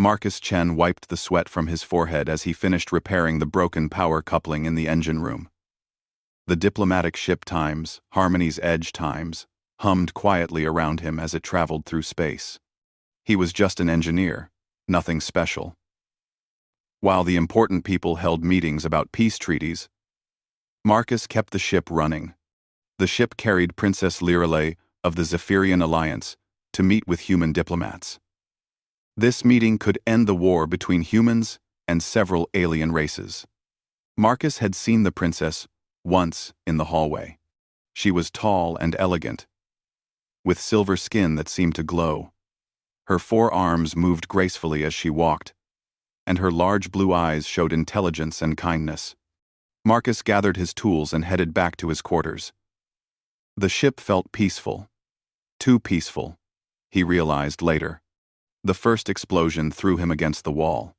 Marcus Chen wiped the sweat from his forehead as he finished repairing the broken power coupling in the engine room. The diplomatic ship Times, Harmony's Edge Times, hummed quietly around him as it traveled through space. He was just an engineer, nothing special. While the important people held meetings about peace treaties, Marcus kept the ship running. The ship carried Princess Lirelei of the Zephyrian Alliance to meet with human diplomats. This meeting could end the war between humans and several alien races. Marcus had seen the princess once in the hallway. She was tall and elegant, with silver skin that seemed to glow. Her forearms moved gracefully as she walked, and her large blue eyes showed intelligence and kindness. Marcus gathered his tools and headed back to his quarters. The ship felt peaceful. Too peaceful, he realized later. The first explosion threw him against the wall.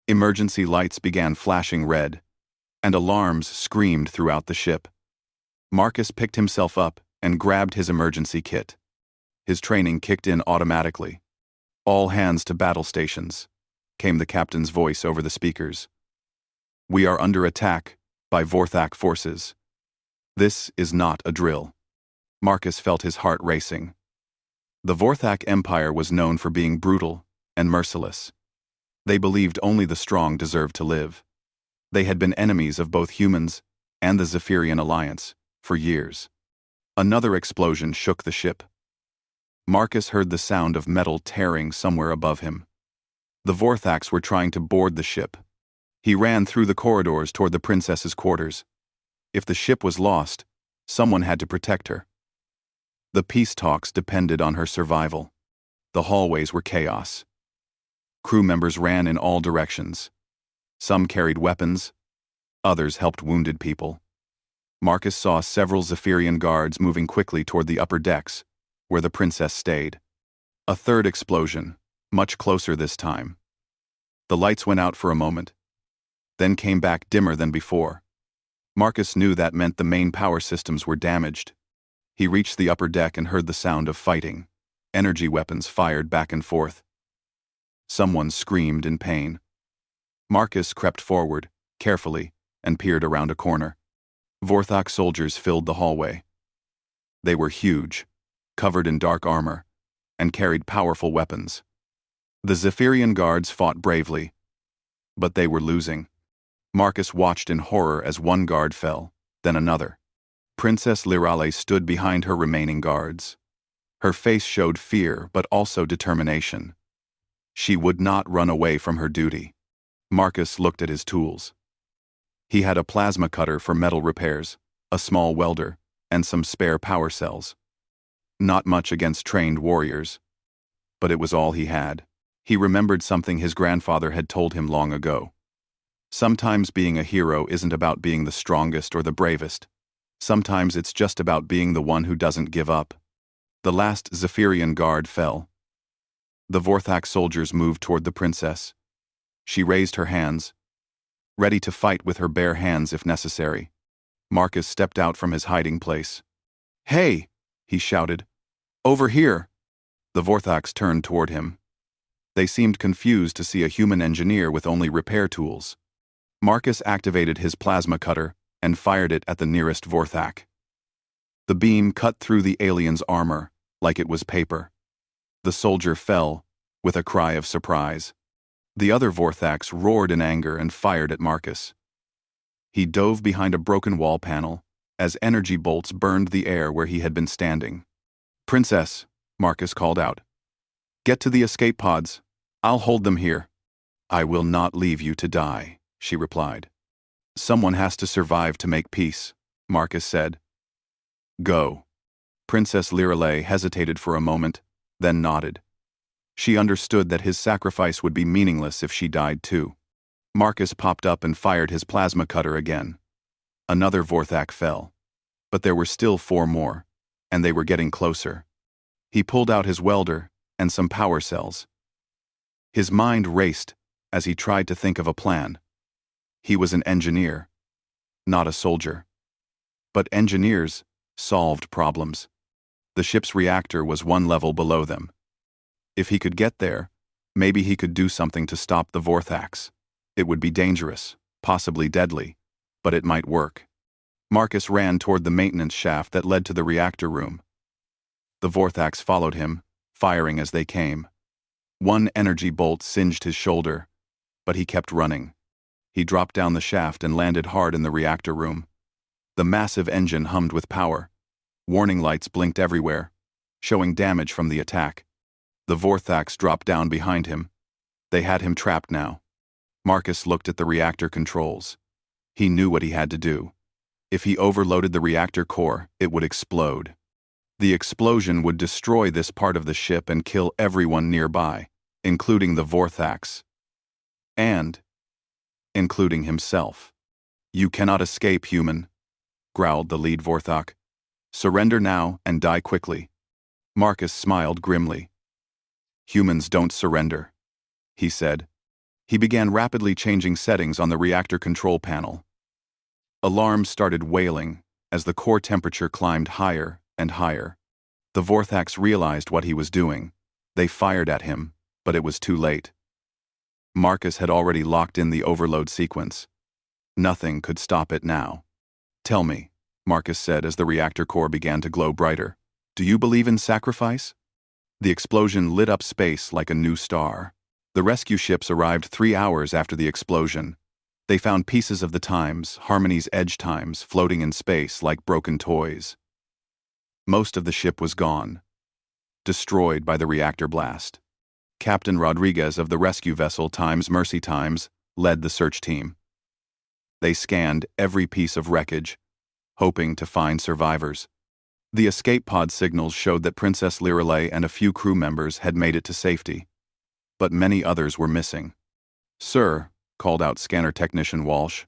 Emergency lights began flashing red, and alarms screamed throughout the ship. Marcus picked himself up and grabbed his emergency kit. His training kicked in automatically. "All hands to battle stations," came the captain's voice over the speakers. "We are under attack by Vorthak forces. This is not a drill." Marcus felt his heart racing. The Vorthak Empire was known for being brutal and merciless. They believed only the strong deserved to live. They had been enemies of both humans and the Zephyrian Alliance for years. Another explosion shook the ship. Marcus heard the sound of metal tearing somewhere above him. The Vorthaks were trying to board the ship. He ran through the corridors toward the princess's quarters. If the ship was lost, someone had to protect her. The peace talks depended on her survival. The hallways were chaos. Crew members ran in all directions. Some carried weapons, others helped wounded people. Marcus saw several Zephyrian guards moving quickly toward the upper decks, where the princess stayed. A third explosion, much closer this time. The lights went out for a moment, then came back dimmer than before. Marcus knew that meant the main power systems were damaged. He reached the upper deck and heard the sound of fighting. Energy weapons fired back and forth. Someone screamed in pain. Marcus crept forward, carefully, and peered around a corner. Vorthak soldiers filled the hallway. They were huge, covered in dark armor, and carried powerful weapons. The Zephyrian guards fought bravely, but they were losing. Marcus watched in horror as one guard fell, then another. Princess Lirelei stood behind her remaining guards. Her face showed fear but also determination. She would not run away from her duty. Marcus looked at his tools. He had a plasma cutter for metal repairs, a small welder, and some spare power cells. Not much against trained warriors, but it was all he had. He remembered something his grandfather had told him long ago. Sometimes being a hero isn't about being the strongest or the bravest. Sometimes it's just about being the one who doesn't give up. The last Zephyrian guard fell. The Vorthak soldiers moved toward the princess. She raised her hands, ready to fight with her bare hands if necessary. Marcus stepped out from his hiding place. "Hey!" he shouted. "Over here!" The Vorthaks turned toward him. They seemed confused to see a human engineer with only repair tools. Marcus activated his plasma cutter and fired it at the nearest Vorthak. The beam cut through the alien's armor like it was paper. The soldier fell with a cry of surprise. The other Vorthaks roared in anger and fired at Marcus. He dove behind a broken wall panel as energy bolts burned the air where he had been standing. "Princess," Marcus called out. "Get to the escape pods. I'll hold them here." "I will not leave you to die," she replied. "Someone has to survive to make peace," Marcus said. "Go." Princess Lirelei hesitated for a moment, then nodded. She understood that his sacrifice would be meaningless if she died too. Marcus popped up and fired his plasma cutter again. Another Vorthak fell. But there were still 4 more, and they were getting closer. He pulled out his welder and some power cells. His mind raced as he tried to think of a plan. He was an engineer, not a soldier. But engineers solved problems. The ship's reactor was 1 level below them. If he could get there, Maybe he could do something to stop the Vorthax. It would be dangerous, possibly deadly, but it might work. Marcus ran toward the maintenance shaft that led to the reactor room. The Vorthax followed him, firing as they came. One energy bolt singed his shoulder, but he kept running. He dropped down the shaft and landed hard in the reactor room. The massive engine hummed with power. Warning lights blinked everywhere, showing damage from the attack. The Vorthax dropped down behind him. They had him trapped now. Marcus looked at the reactor controls. He knew what he had to do. If he overloaded the reactor core, it would explode. The explosion would destroy this part of the ship and kill everyone nearby, including the Vorthax. And including himself. "You cannot escape, human," growled the lead Vorthak. "Surrender now and die quickly." Marcus smiled grimly. "Humans don't surrender," he said. He began rapidly changing settings on the reactor control panel. Alarms started wailing as the core temperature climbed higher and higher. The Vorthax realized what he was doing. They fired at him, but it was too late. Marcus had already locked in the overload sequence. Nothing could stop it now. "Tell me," Marcus said as the reactor core began to glow brighter, "do you believe in sacrifice?" The explosion lit up space like a new star. The rescue ships arrived 3 hours after the explosion. They found pieces of the Times, Harmony's Edge Times, floating in space like broken toys. Most of the ship was gone, destroyed by the reactor blast. Captain Rodriguez of the rescue vessel Times Mercy Times led the search team. They scanned every piece of wreckage, hoping to find survivors. The escape pod signals showed that Princess Lirelei and a few crew members had made it to safety, but many others were missing. "Sir," called out scanner technician Walsh,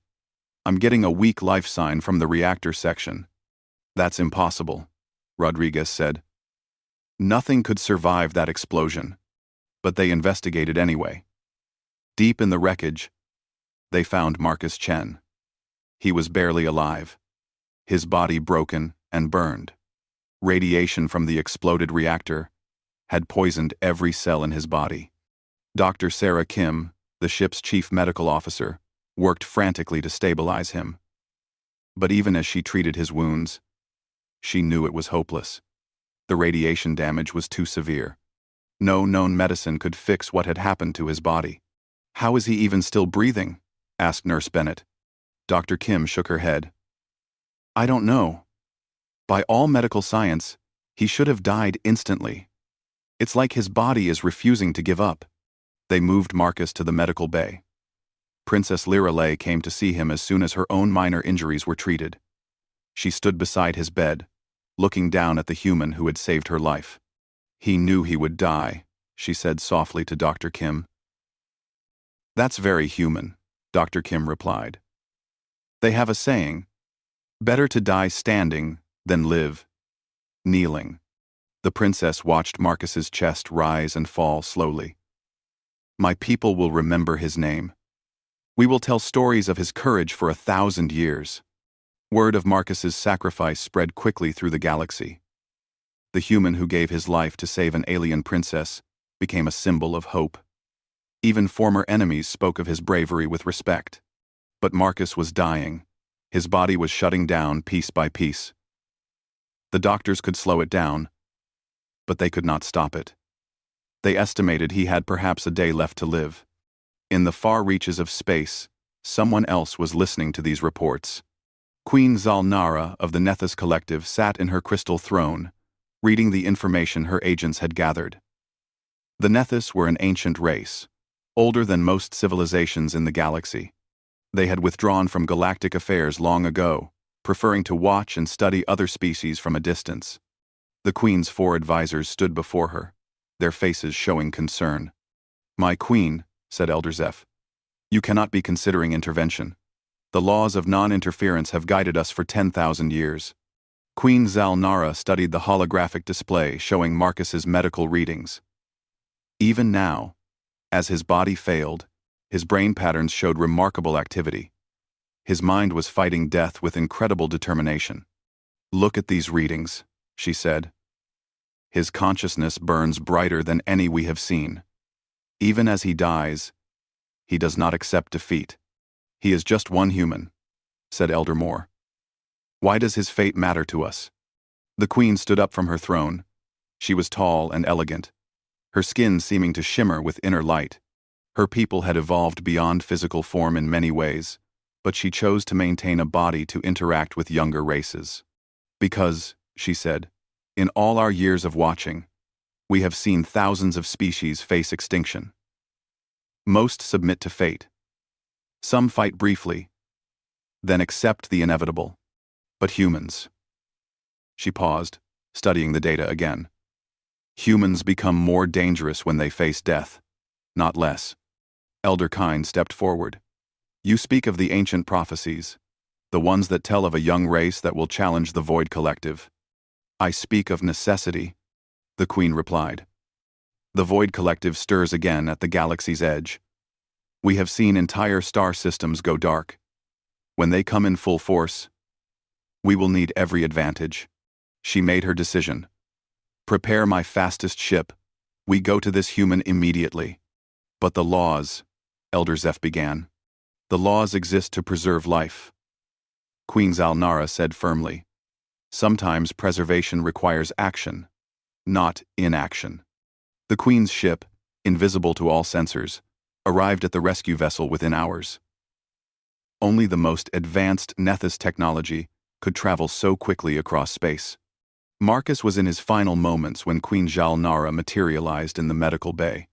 "I'm getting a weak life sign from the reactor section." "That's impossible," Rodriguez said. "Nothing could survive that explosion." But they investigated anyway. Deep in the wreckage, they found Marcus Chen. He was barely alive, his body broken and burned. Radiation from the exploded reactor had poisoned every cell in his body. Dr. Sarah Kim, the ship's chief medical officer, worked frantically to stabilize him. But even as she treated his wounds, she knew it was hopeless. The radiation damage was too severe. No known medicine could fix what had happened to his body. "How is he even still breathing?" asked Nurse Bennett. Dr. Kim shook her head. "I don't know. By all medical science, he should have died instantly. It's like his body is refusing to give up." They moved Marcus to the medical bay. Princess Lirelei came to see him as soon as her own minor injuries were treated. She stood beside his bed, looking down at the human who had saved her life. "He knew he would die," she said softly to Dr. Kim. "That's very human," Dr. Kim replied. "They have a saying, better to die standing than live kneeling." The princess watched Marcus's chest rise and fall slowly. "My people will remember his name. We will tell stories of his courage for 1,000 years." Word of Marcus's sacrifice spread quickly through the galaxy. The human who gave his life to save an alien princess became a symbol of hope. Even former enemies spoke of his bravery with respect. But Marcus was dying. His body was shutting down piece by piece. The doctors could slow it down, but they could not stop it. They estimated he had perhaps a day left to live. In the far reaches of space, someone else was listening to these reports. Queen Zalnara of the Nethys Collective sat in her crystal throne, reading the information her agents had gathered. The Nethys were an ancient race, older than most civilizations in the galaxy. They had withdrawn from galactic affairs long ago, preferring to watch and study other species from a distance. The Queen's 4 advisors stood before her, their faces showing concern. "My queen," said Elder Zeph, "you cannot be considering intervention. The laws of non-interference have guided us for 10,000 years." Queen Zalnara studied the holographic display showing Marcus's medical readings. Even now, as his body failed, his brain patterns showed remarkable activity. His mind was fighting death with incredible determination. "Look at these readings," she said. "His consciousness burns brighter than any we have seen." Even as he dies, he does not accept defeat. He is just one human, said Elder Moore. Why does his fate matter to us? The queen stood up from her throne. She was tall and elegant, her skin seeming to shimmer with inner light. Her people had evolved beyond physical form in many ways, but she chose to maintain a body to interact with younger races. Because, she said, in all our years of watching, we have seen thousands of species face extinction. Most submit to fate. Some fight briefly, then accept the inevitable. But humans. She paused, studying the data again. Humans become more dangerous when they face death, not less. Elder Kind stepped forward. You speak of the ancient prophecies, the ones that tell of a young race that will challenge the Void Collective. I speak of necessity, the Queen replied. The Void Collective stirs again at the galaxy's edge. We have seen entire star systems go dark. When they come in full force, we will need every advantage. She made her decision. Prepare my fastest ship. We go to this human immediately. But the laws, Elder Zeph began. The laws exist to preserve life. Queen Zalnara said firmly. Sometimes preservation requires action, not inaction. The Queen's ship, invisible to all sensors, arrived at the rescue vessel within hours. Only the most advanced Nethys technology could travel so quickly across space. Marcus was in his final moments when Queen Zalnara materialized in the medical bay.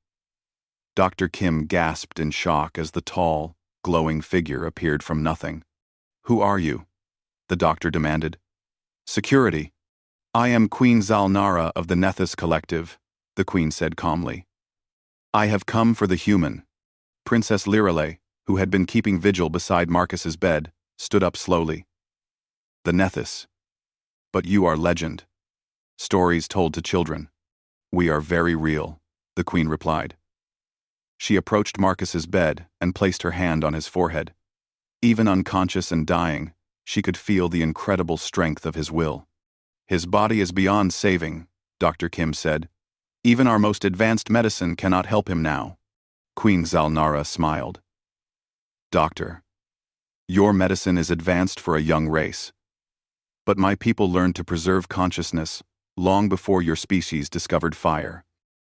Dr. Kim gasped in shock as the tall, glowing figure appeared from nothing. Who are you? The doctor demanded. Security. I am Queen Zalnara of the Nethys Collective, the Queen said calmly. I have come for the human. Princess Lirale, who had been keeping vigil beside Marcus's bed, stood up slowly. The Nethys. But you are legend. Stories told to children. We are very real, the Queen replied. She approached Marcus's bed and placed her hand on his forehead. Even unconscious and dying, she could feel the incredible strength of his will. His body is beyond saving, Dr. Kim said. Even our most advanced medicine cannot help him now. Queen Zalnara smiled. Doctor, your medicine is advanced for a young race. But my people learned to preserve consciousness long before your species discovered fire.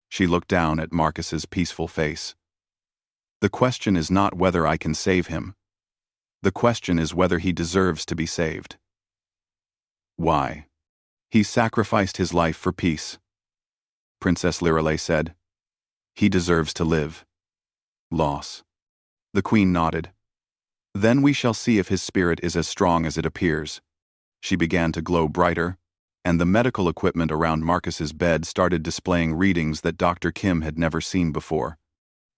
She looked down at Marcus's peaceful face. The question is not whether I can save him. The question is whether he deserves to be saved. Why? He sacrificed his life for peace. Princess Lirale said. He deserves to live. Loss. The Queen nodded. Then we shall see if his spirit is as strong as it appears. She began to glow brighter, and the medical equipment around Marcus's bed started displaying readings that Dr. Kim had never seen before.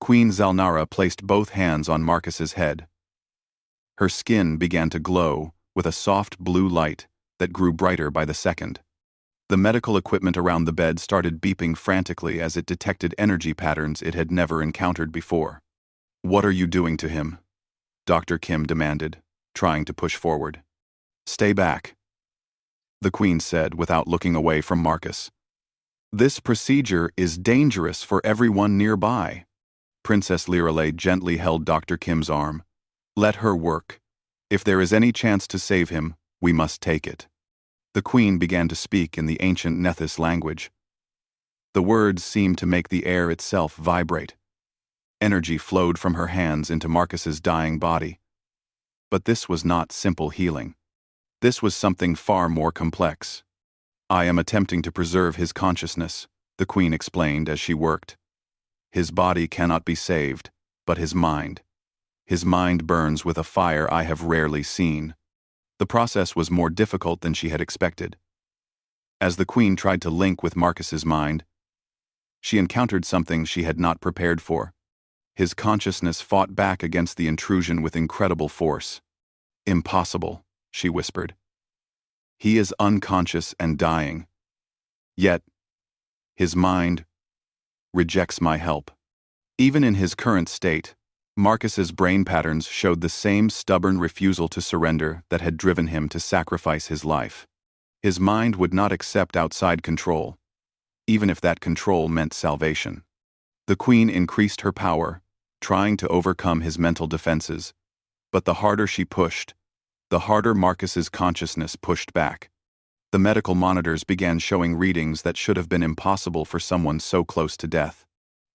Queen Zalnara placed both hands on Marcus's head. Her skin began to glow with a soft blue light that grew brighter by the second. The medical equipment around the bed started beeping frantically as it detected energy patterns it had never encountered before. What are you doing to him? Dr. Kim demanded, trying to push forward. Stay back, the Queen said without looking away from Marcus. This procedure is dangerous for everyone nearby. Princess Lirale gently held Dr. Kim's arm. Let her work. If there is any chance to save him, we must take it. The Queen began to speak in the ancient Nethys language. The words seemed to make the air itself vibrate. Energy flowed from her hands into Marcus's dying body. But this was not simple healing. This was something far more complex. I am attempting to preserve his consciousness, the Queen explained as she worked. His body cannot be saved, but his mind. His mind burns with a fire I have rarely seen. The process was more difficult than she had expected. As the Queen tried to link with Marcus's mind, she encountered something she had not prepared for. His consciousness fought back against the intrusion with incredible force. Impossible, she whispered. He is unconscious and dying. Yet, his mind rejects my help. Even in his current state, Marcus's brain patterns showed the same stubborn refusal to surrender that had driven him to sacrifice his life. His mind would not accept outside control, even if that control meant salvation. The queen increased her power, trying to overcome his mental defenses. But the harder she pushed, the harder Marcus's consciousness pushed back. The medical monitors began showing readings that should have been impossible for someone so close to death.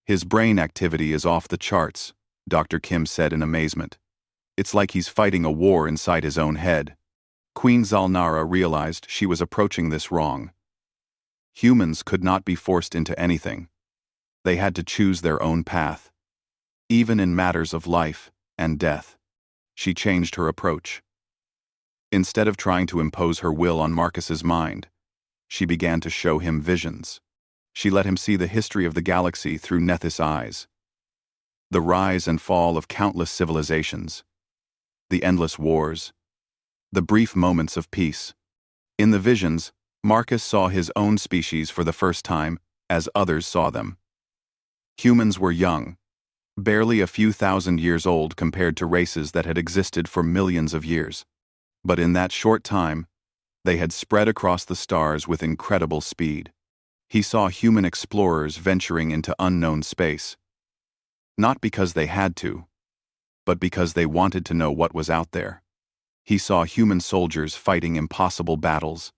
His brain activity is off the charts, Dr. Kim said in amazement. It's like he's fighting a war inside his own head. Queen Zalnara realized she was approaching this wrong. Humans could not be forced into anything. They had to choose their own path. Even in matters of life and death. She changed her approach. Instead of trying to impose her will on Marcus's mind, she began to show him visions. She let him see the history of the galaxy through Nethys' eyes. The rise and fall of countless civilizations. The endless wars. The brief moments of peace. In the visions, Marcus saw his own species for the first time, as others saw them. Humans were young, barely a few thousand years old compared to races that had existed for millions of years. But in that short time, they had spread across the stars with incredible speed. He saw human explorers venturing into unknown space. Not because they had to, but because they wanted to know what was out there. He saw human soldiers fighting impossible battles,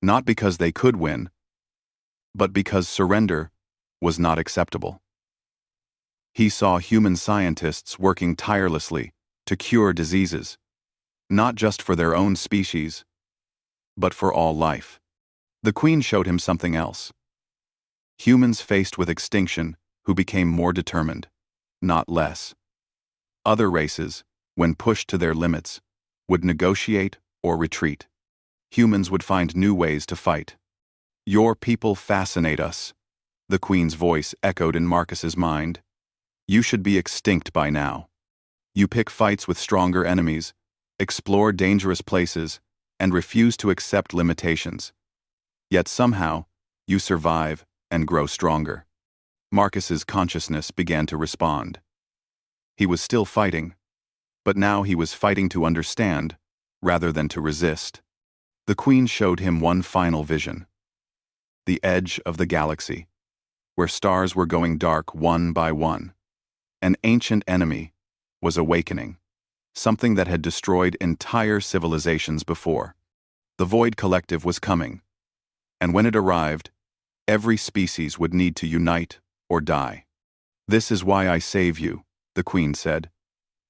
not because they could win, but because surrender was not acceptable. He saw human scientists working tirelessly to cure diseases, not just for their own species, but for all life. The Queen showed him something else. Humans faced with extinction who became more determined, not less. Other races, when pushed to their limits, would negotiate or retreat. Humans would find new ways to fight. Your people fascinate us, the Queen's voice echoed in Marcus's mind. You should be extinct by now. You pick fights with stronger enemies, explore dangerous places, and refuse to accept limitations. Yet somehow, you survive and grow stronger. Marcus's consciousness began to respond. He was still fighting, but now he was fighting to understand, rather than to resist. The Queen showed him one final vision. The edge of the galaxy, where stars were going dark one by one. An ancient enemy was awakening. Something that had destroyed entire civilizations before. The Void Collective was coming, and when it arrived, every species would need to unite or die. This is why I save you, the Queen said,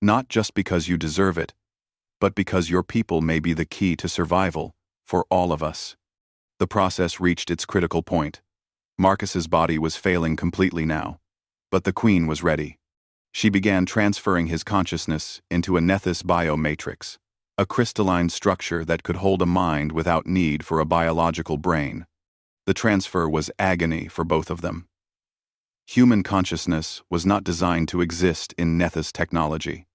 not just because you deserve it, but because your people may be the key to survival for all of us. The process reached its critical point. Marcus's body was failing completely now, but the Queen was ready. She began transferring his consciousness into a Nethys biomatrix, a crystalline structure that could hold a mind without need for a biological brain. The transfer was agony for both of them. Human consciousness was not designed to exist in Nethys technology.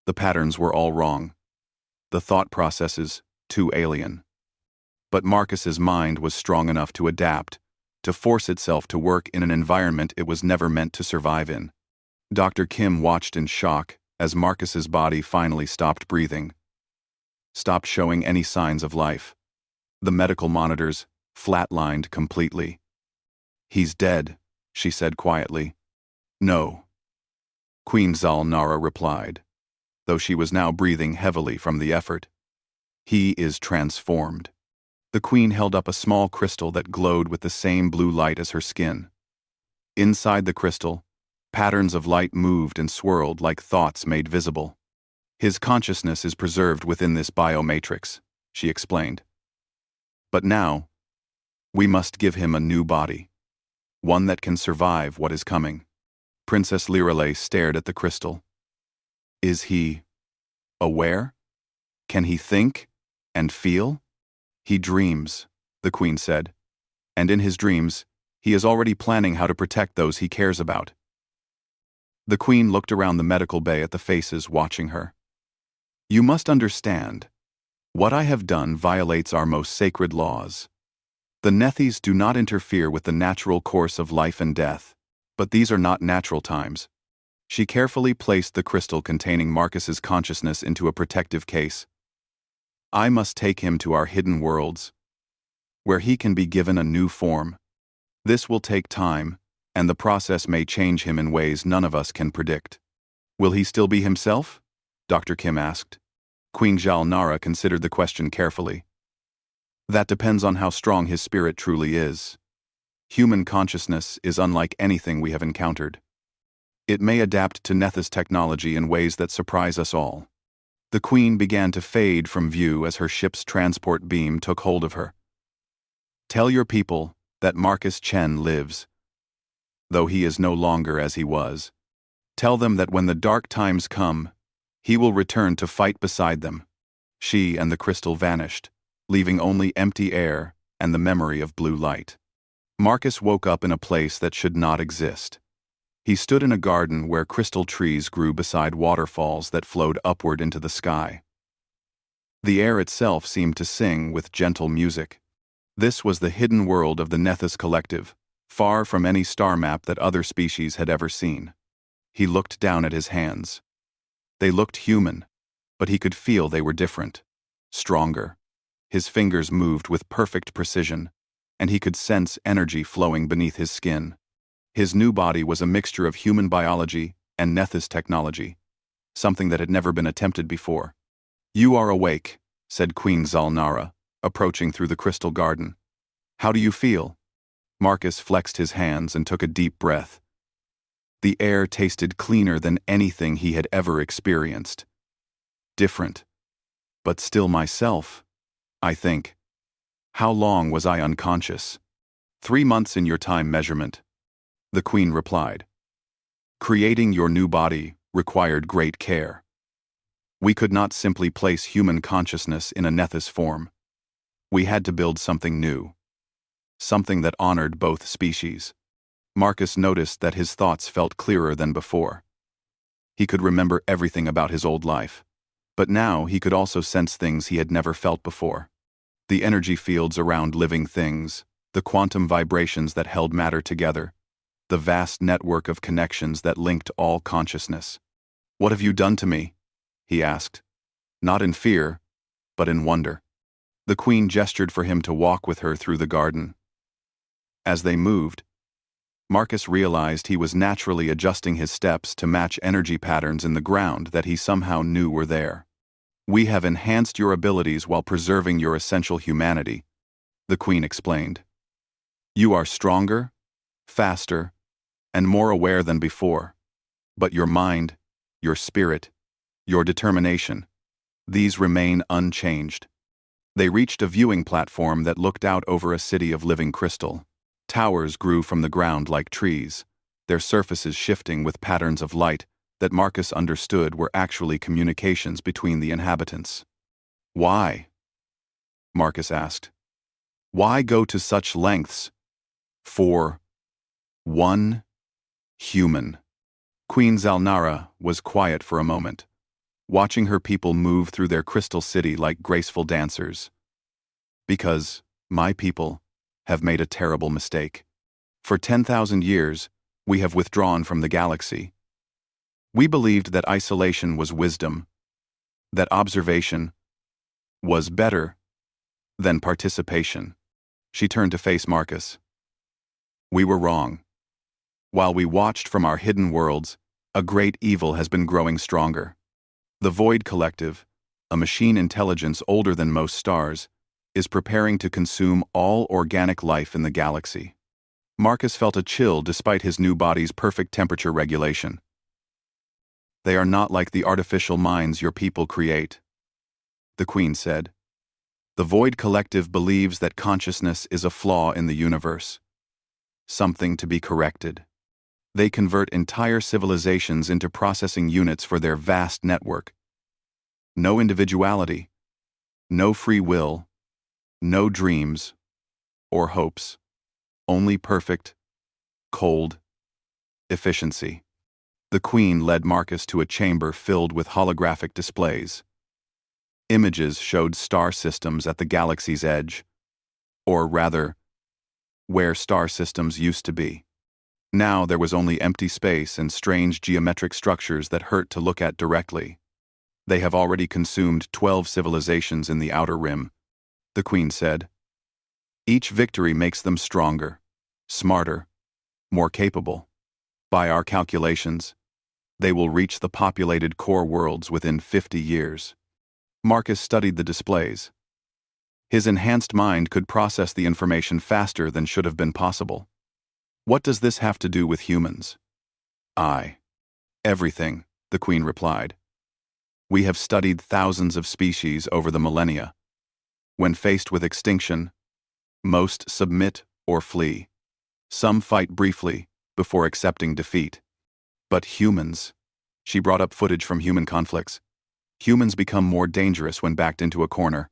The patterns were all wrong. The thought processes too alien. But Marcus's mind was strong enough to adapt, to force itself to work in an environment it was never meant to survive in. Dr. Kim watched in shock as Marcus's body finally stopped breathing, stopped showing any signs of life. The medical monitors flatlined completely. He's dead, she said quietly. No. Queen Zalnara replied, though she was now breathing heavily from the effort. He is transformed. The Queen held up a small crystal that glowed with the same blue light as her skin. Inside the crystal, patterns of light moved and swirled like thoughts made visible. His consciousness is preserved within this biomatrix, she explained. But now, we must give him a new body, one that can survive what is coming. Princess Lirelei stared at the crystal. Is he aware? Can he think and feel? He dreams, the Queen said, and in his dreams, he is already planning how to protect those he cares about. The Queen looked around the medical bay at the faces watching her. You must understand, what I have done violates our most sacred laws. The Nethys do not interfere with the natural course of life and death, but these are not natural times. She carefully placed the crystal containing Marcus's consciousness into a protective case. I must take him to our hidden worlds, where he can be given a new form. This will take time and the process may change him in ways none of us can predict. Will he still be himself? Dr. Kim asked. Queen Zhal Nara considered the question carefully. That depends on how strong his spirit truly is. Human consciousness is unlike anything we have encountered. It may adapt to Nethys technology in ways that surprise us all. The Queen began to fade from view as her ship's transport beam took hold of her. Tell your people that Marcus Chen lives, though he is no longer as he was. Tell them that when the dark times come, he will return to fight beside them. She and the crystal vanished, leaving only empty air and the memory of blue light. Marcus woke up in a place that should not exist. He stood in a garden where crystal trees grew beside waterfalls that flowed upward into the sky. The air itself seemed to sing with gentle music. This was the hidden world of the Nethys Collective, far from any star map that other species had ever seen. He looked down at his hands. They looked human, but he could feel they were different, stronger. His fingers moved with perfect precision, and he could sense energy flowing beneath his skin. His new body was a mixture of human biology and Nethys technology, something that had never been attempted before. You are awake, said Queen Zhal Nara, approaching through the crystal garden. How do you feel? Marcus flexed his hands and took a deep breath. The air tasted cleaner than anything he had ever experienced. Different, but still myself, I think. How long was I unconscious? 3 months in your time measurement. The Queen replied. Creating your new body required great care. We could not simply place human consciousness in a Nethys form. We had to build something new. Something that honored both species. Marcus noticed that his thoughts felt clearer than before. He could remember everything about his old life, but now he could also sense things he had never felt before. The energy fields around living things, the quantum vibrations that held matter together, the vast network of connections that linked all consciousness. What have you done to me? He asked, not in fear, but in wonder. The Queen gestured for him to walk with her through the garden. As they moved, Marcus realized he was naturally adjusting his steps to match energy patterns in the ground that he somehow knew were there. We have enhanced your abilities while preserving your essential humanity, the Queen explained. You are stronger, faster, and more aware than before. But your mind, your spirit, your determination, these remain unchanged. They reached a viewing platform that looked out over a city of living crystal. Towers grew from the ground like trees, their surfaces shifting with patterns of light that Marcus understood were actually communications between the inhabitants. Why? Marcus asked. Why go to such lengths? For one human. Queen Zhal Nara was quiet for a moment, watching her people move through their crystal city like graceful dancers. Because my people have made a terrible mistake. For 10,000 years, we have withdrawn from the galaxy. We believed that isolation was wisdom, that observation was better than participation. She turned to face Marcus. We were wrong. While we watched from our hidden worlds, a great evil has been growing stronger. The Void Collective, a machine intelligence older than most stars, is preparing to consume all organic life in the galaxy. Marcus felt a chill despite his new body's perfect temperature regulation. They are not like the artificial minds your people create, the Queen said. The Void Collective believes that consciousness is a flaw in the universe, something to be corrected. They convert entire civilizations into processing units for their vast network. No individuality, no free will, no dreams or hopes, only perfect, cold efficiency. The Queen led Marcus to a chamber filled with holographic displays. Images showed star systems at the galaxy's edge, or rather, where star systems used to be. Now there was only empty space and strange geometric structures that hurt to look at directly. They have already consumed 12 civilizations in the outer rim, the Queen said. Each victory makes them stronger, smarter, more capable. By our calculations, they will reach the populated core worlds within 50 years. Marcus studied the displays. His enhanced mind could process the information faster than should have been possible. What does this have to do with humans? Everything, the Queen replied. We have studied thousands of species over the millennia. When faced with extinction, most submit or flee. Some fight briefly before accepting defeat. But humans, she brought up footage from human conflicts. Humans become more dangerous when backed into a corner.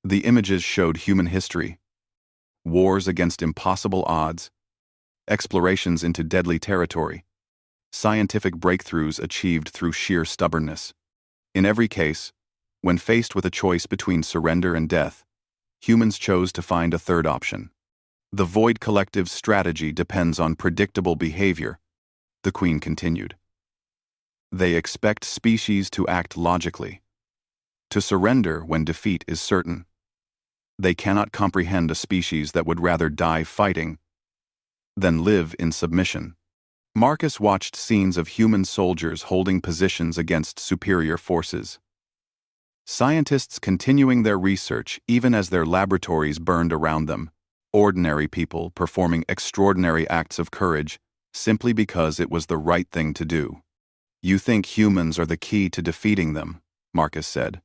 The images showed human history. Wars against impossible odds. Explorations into deadly territory. Scientific breakthroughs achieved through sheer stubbornness. In every case, when faced with a choice between surrender and death, humans chose to find a third option. The Void Collective's strategy depends on predictable behavior, the Queen continued. They expect species to act logically, to surrender when defeat is certain. They cannot comprehend a species that would rather die fighting than live in submission. Marcus watched scenes of human soldiers holding positions against superior forces. Scientists continuing their research even as their laboratories burned around them. Ordinary people performing extraordinary acts of courage simply because it was the right thing to do. You think humans are the key to defeating them, Marcus said.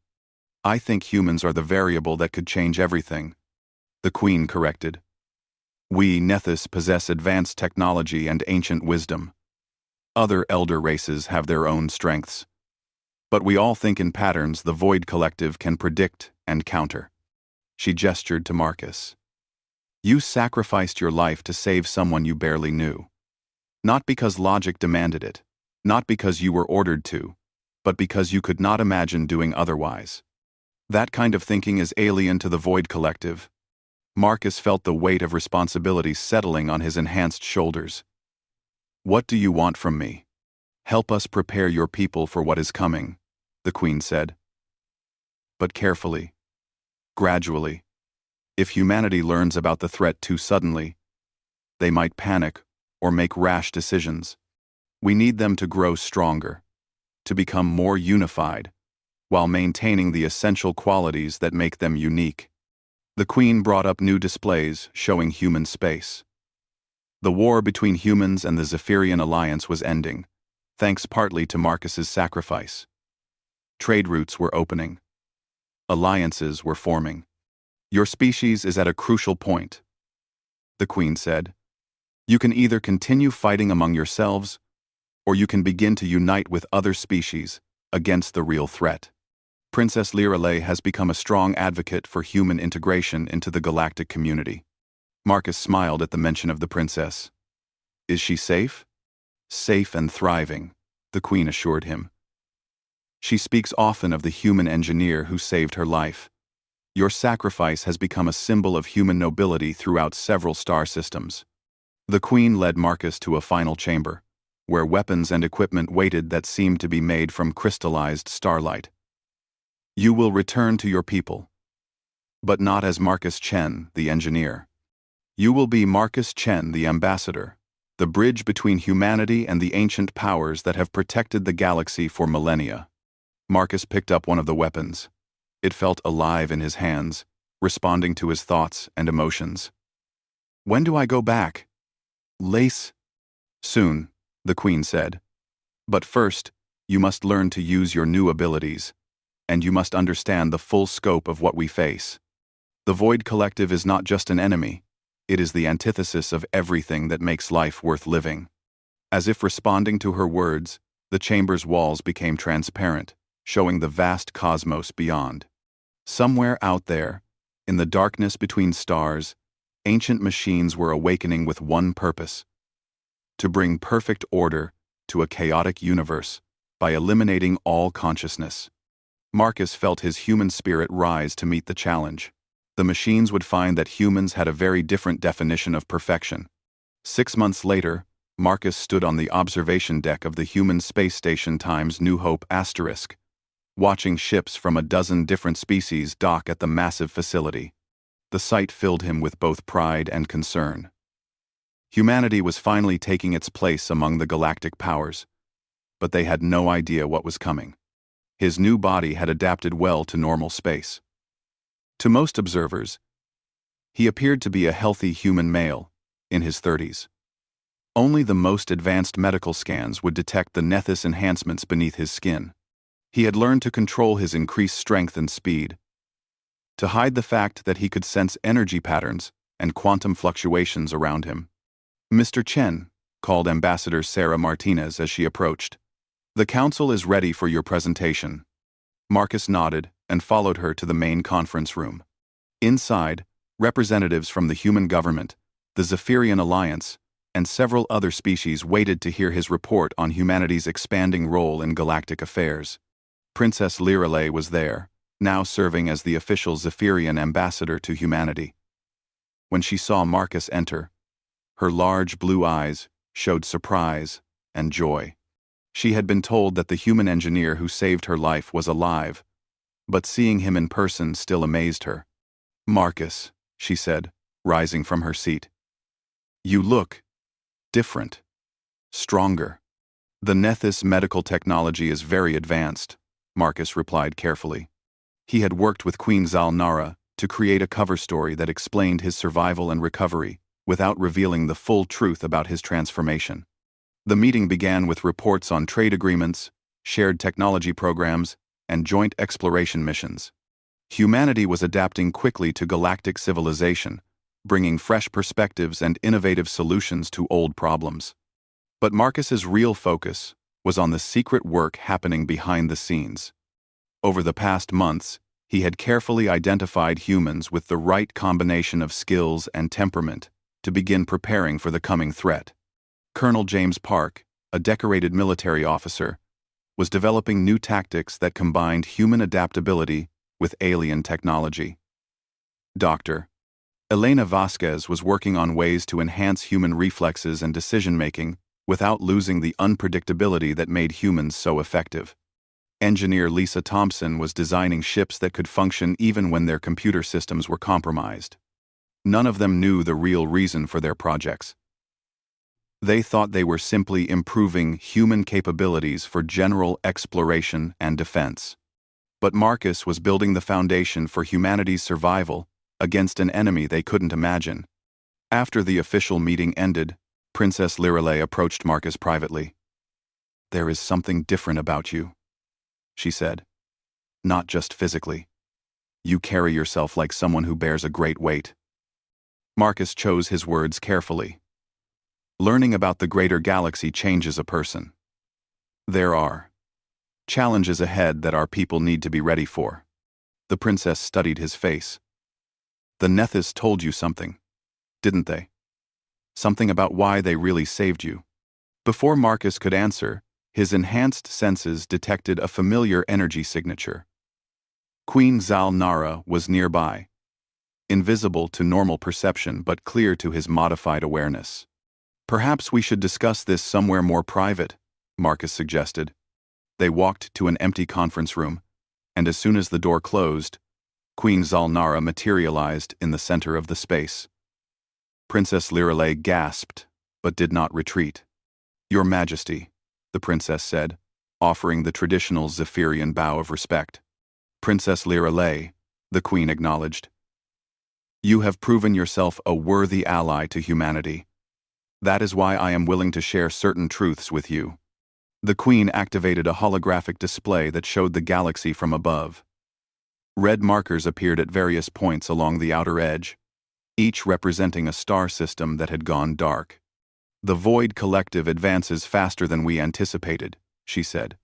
I think humans are the variable that could change everything, the Queen corrected. We, Nethys, possess advanced technology and ancient wisdom. Other elder races have their own strengths. But we all think in patterns the Void Collective can predict and counter. She gestured to Marcus. You sacrificed your life to save someone you barely knew. Not because logic demanded it, not because you were ordered to, but because you could not imagine doing otherwise. That kind of thinking is alien to the Void Collective. Marcus felt the weight of responsibility settling on his enhanced shoulders. What do you want from me? Help us prepare your people for what is coming, the Queen said. But carefully, gradually. If humanity learns about the threat too suddenly, they might panic or make rash decisions. We need them to grow stronger, to become more unified, while maintaining the essential qualities that make them unique. The Queen brought up new displays showing human space. The war between humans and the Zephyrian Alliance was ending, thanks partly to Marcus's sacrifice. Trade routes were opening. Alliances were forming. Your species is at a crucial point, the Queen said. You can either continue fighting among yourselves, or you can begin to unite with other species against the real threat. Princess Lirale has become a strong advocate for human integration into the galactic community. Marcus smiled at the mention of the princess. Is she safe? Safe and thriving, the Queen assured him. She speaks often of the human engineer who saved her life. Your sacrifice has become a symbol of human nobility throughout several star systems. The Queen led Marcus to a final chamber, where weapons and equipment waited that seemed to be made from crystallized starlight. You will return to your people, but not as Marcus Chen, the engineer. You will be Marcus Chen, the ambassador, the bridge between humanity and the ancient powers that have protected the galaxy for millennia. Marcus picked up one of the weapons. It felt alive in his hands, responding to his thoughts and emotions. When do I go back? Lace? Soon, the Queen said. But first, you must learn to use your new abilities, and you must understand the full scope of what we face. The Void Collective is not just an enemy, it is the antithesis of everything that makes life worth living. As if responding to her words, the chamber's walls became transparent, showing the vast cosmos beyond. Somewhere out there, in the darkness between stars, ancient machines were awakening with one purpose: to bring perfect order to a chaotic universe by eliminating all consciousness. Marcus felt his human spirit rise to meet the challenge. The machines would find that humans had a very different definition of perfection. 6 months later, Marcus stood on the observation deck of the human space station Times New Hope *, watching ships from a dozen different species dock at the massive facility. The sight filled him with both pride and concern. Humanity was finally taking its place among the galactic powers, but they had no idea what was coming. His new body had adapted well to normal space. To most observers, he appeared to be a healthy human male, in his 30s. Only the most advanced medical scans would detect the Nethys enhancements beneath his skin. He had learned to control his increased strength and speed, to hide the fact that he could sense energy patterns and quantum fluctuations around him. "Mr. Chen," called Ambassador Sarah Martinez as she approached. "The council is ready for your presentation." Marcus nodded and followed her to the main conference room. Inside, representatives from the human government, the Zephyrian Alliance, and several other species waited to hear his report on humanity's expanding role in galactic affairs. Princess Lirelei was there, now serving as the official Zephyrian ambassador to humanity. When she saw Marcus enter, her large blue eyes showed surprise and joy. She had been told that the human engineer who saved her life was alive, but seeing him in person still amazed her. "Marcus," she said, rising from her seat. "You look different, stronger." "The Nethys medical technology is very advanced," Marcus replied carefully. He had worked with Queen Zal-Nara to create a cover story that explained his survival and recovery, without revealing the full truth about his transformation. The meeting began with reports on trade agreements, shared technology programs, and joint exploration missions. Humanity was adapting quickly to galactic civilization, bringing fresh perspectives and innovative solutions to old problems. But Marcus's real focus was on the secret work happening behind the scenes. Over the past months, he had carefully identified humans with the right combination of skills and temperament to begin preparing for the coming threat. Colonel James Park, a decorated military officer, was developing new tactics that combined human adaptability with alien technology. Dr. Elena Vasquez was working on ways to enhance human reflexes and decision-making without losing the unpredictability that made humans so effective. Engineer Lisa Thompson was designing ships that could function even when their computer systems were compromised. None of them knew the real reason for their projects. They thought they were simply improving human capabilities for general exploration and defense. But Marcus was building the foundation for humanity's survival against an enemy they couldn't imagine. After the official meeting ended, Princess Lirelei approached Marcus privately. "There is something different about you," she said. "Not just physically. You carry yourself like someone who bears a great weight." Marcus chose his words carefully. Learning about the greater galaxy changes a person. There are challenges ahead that our people need to be ready for. The princess studied his face. "The Nethys told you something, didn't they? Something about why they really saved you." Before Marcus could answer, his enhanced senses detected a familiar energy signature. Queen Zal-Nara was nearby, invisible to normal perception but clear to his modified awareness. "Perhaps we should discuss this somewhere more private," Marcus suggested. They walked to an empty conference room, and as soon as the door closed, Queen Zal-Nara materialized in the center of the space. Princess Lirelei gasped, but did not retreat. "Your Majesty," the princess said, offering the traditional Zephyrian bow of respect. "Princess Lirelei," the queen acknowledged. "You have proven yourself a worthy ally to humanity. That is why I am willing to share certain truths with you." The queen activated a holographic display that showed the galaxy from above. Red markers appeared at various points along the outer edge, each representing a star system that had gone dark. "The Void Collective advances faster than we anticipated," she said.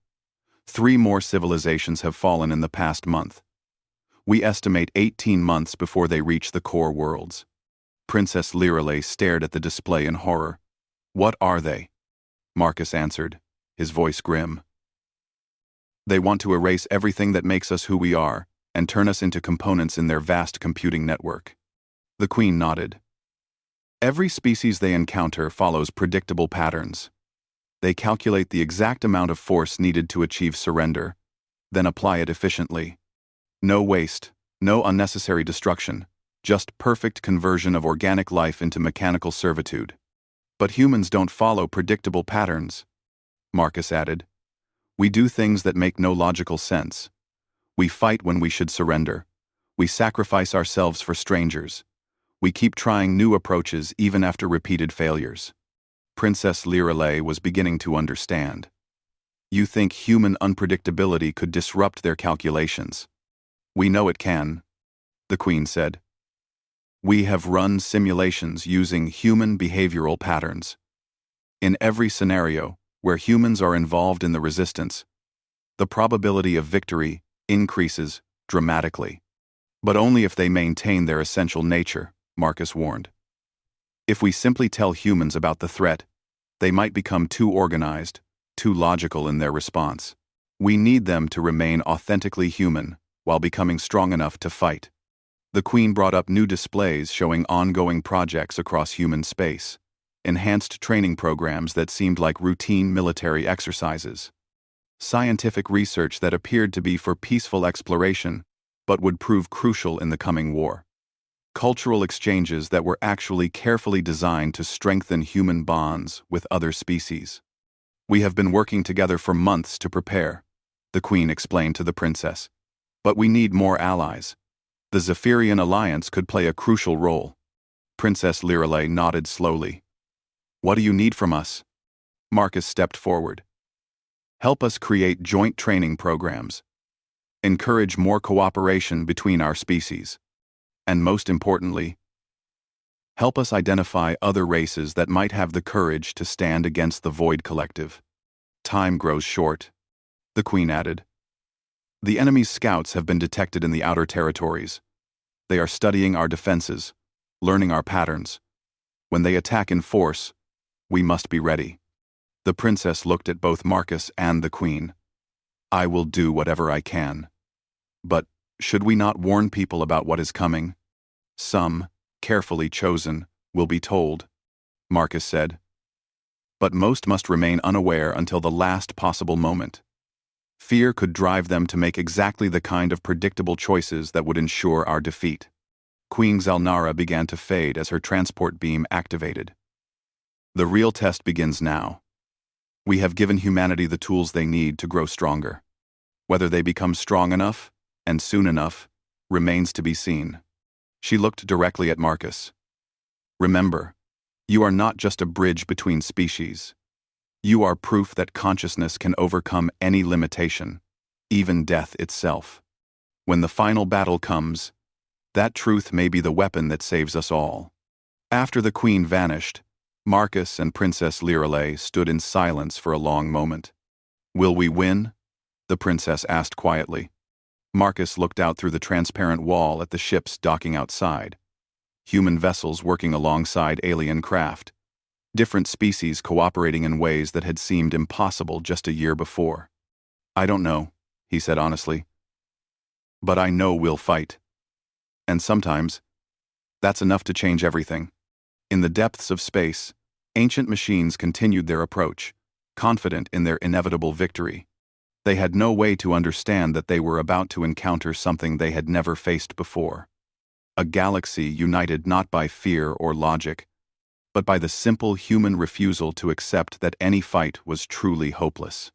3 more civilizations have fallen in the past month. We estimate 18 months before they reach the core worlds. Princess Lirelei stared at the display in horror. "What are they?" Marcus answered, his voice grim. "They want to erase everything that makes us who we are and turn us into components in their vast computing network." The queen nodded. "Every species they encounter follows predictable patterns. They calculate the exact amount of force needed to achieve surrender, then apply it efficiently. No waste, no unnecessary destruction, just perfect conversion of organic life into mechanical servitude. But humans don't follow predictable patterns, Marcus added. We do things that make no logical sense. We fight when we should surrender. We sacrifice ourselves for strangers. We keep trying new approaches even after repeated failures. Princess Lirelei was beginning to understand. You think human unpredictability could disrupt their calculations? We know it can, the Queen said. We have run simulations using human behavioral patterns. In every scenario where humans are involved in the resistance, the probability of victory increases dramatically. But only if they maintain their essential nature, Marcus warned. If we simply tell humans about the threat, they might become too organized, too logical in their response. We need them to remain authentically human while becoming strong enough to fight. The Queen brought up new displays showing ongoing projects across human space, enhanced training programs that seemed like routine military exercises, scientific research that appeared to be for peaceful exploration but would prove crucial in the coming war, cultural exchanges that were actually carefully designed to strengthen human bonds with other species. We have been working together for months to prepare, the Queen explained to the princess. But we need more allies. The Zephyrian Alliance could play a crucial role. Princess Lirelei nodded slowly. What do you need from us? Marcus stepped forward. Help us create joint training programs. Encourage more cooperation between our species. And most importantly, help us identify other races that might have the courage to stand against the Void Collective. Time grows short, the Queen added. The enemy's scouts have been detected in the outer territories. They are studying our defenses, learning our patterns. When they attack in force, we must be ready. The princess looked at both Marcus and the Queen. I will do whatever I can. But should we not warn people about what is coming? Some, carefully chosen, will be told, Marcus said. But most must remain unaware until the last possible moment. Fear could drive them to make exactly the kind of predictable choices that would ensure our defeat. Queen Zalnara began to fade as her transport beam activated. The real test begins now. We have given humanity the tools they need to grow stronger. Whether they become strong enough, and soon enough, remains to be seen. She looked directly at Marcus. Remember, you are not just a bridge between species. You are proof that consciousness can overcome any limitation, even death itself. When the final battle comes, that truth may be the weapon that saves us all. After the Queen vanished, Marcus and Princess Lirelei stood in silence for a long moment. Will we win? The princess asked quietly. Marcus looked out through the transparent wall at the ships docking outside. Human vessels working alongside alien craft. Different species cooperating in ways that had seemed impossible just a year before. I don't know, he said honestly. But I know we'll fight. And sometimes, that's enough to change everything. In the depths of space, ancient machines continued their approach, confident in their inevitable victory. They had no way to understand that they were about to encounter something they had never faced before. A galaxy united not by fear or logic, but by the simple human refusal to accept that any fight was truly hopeless.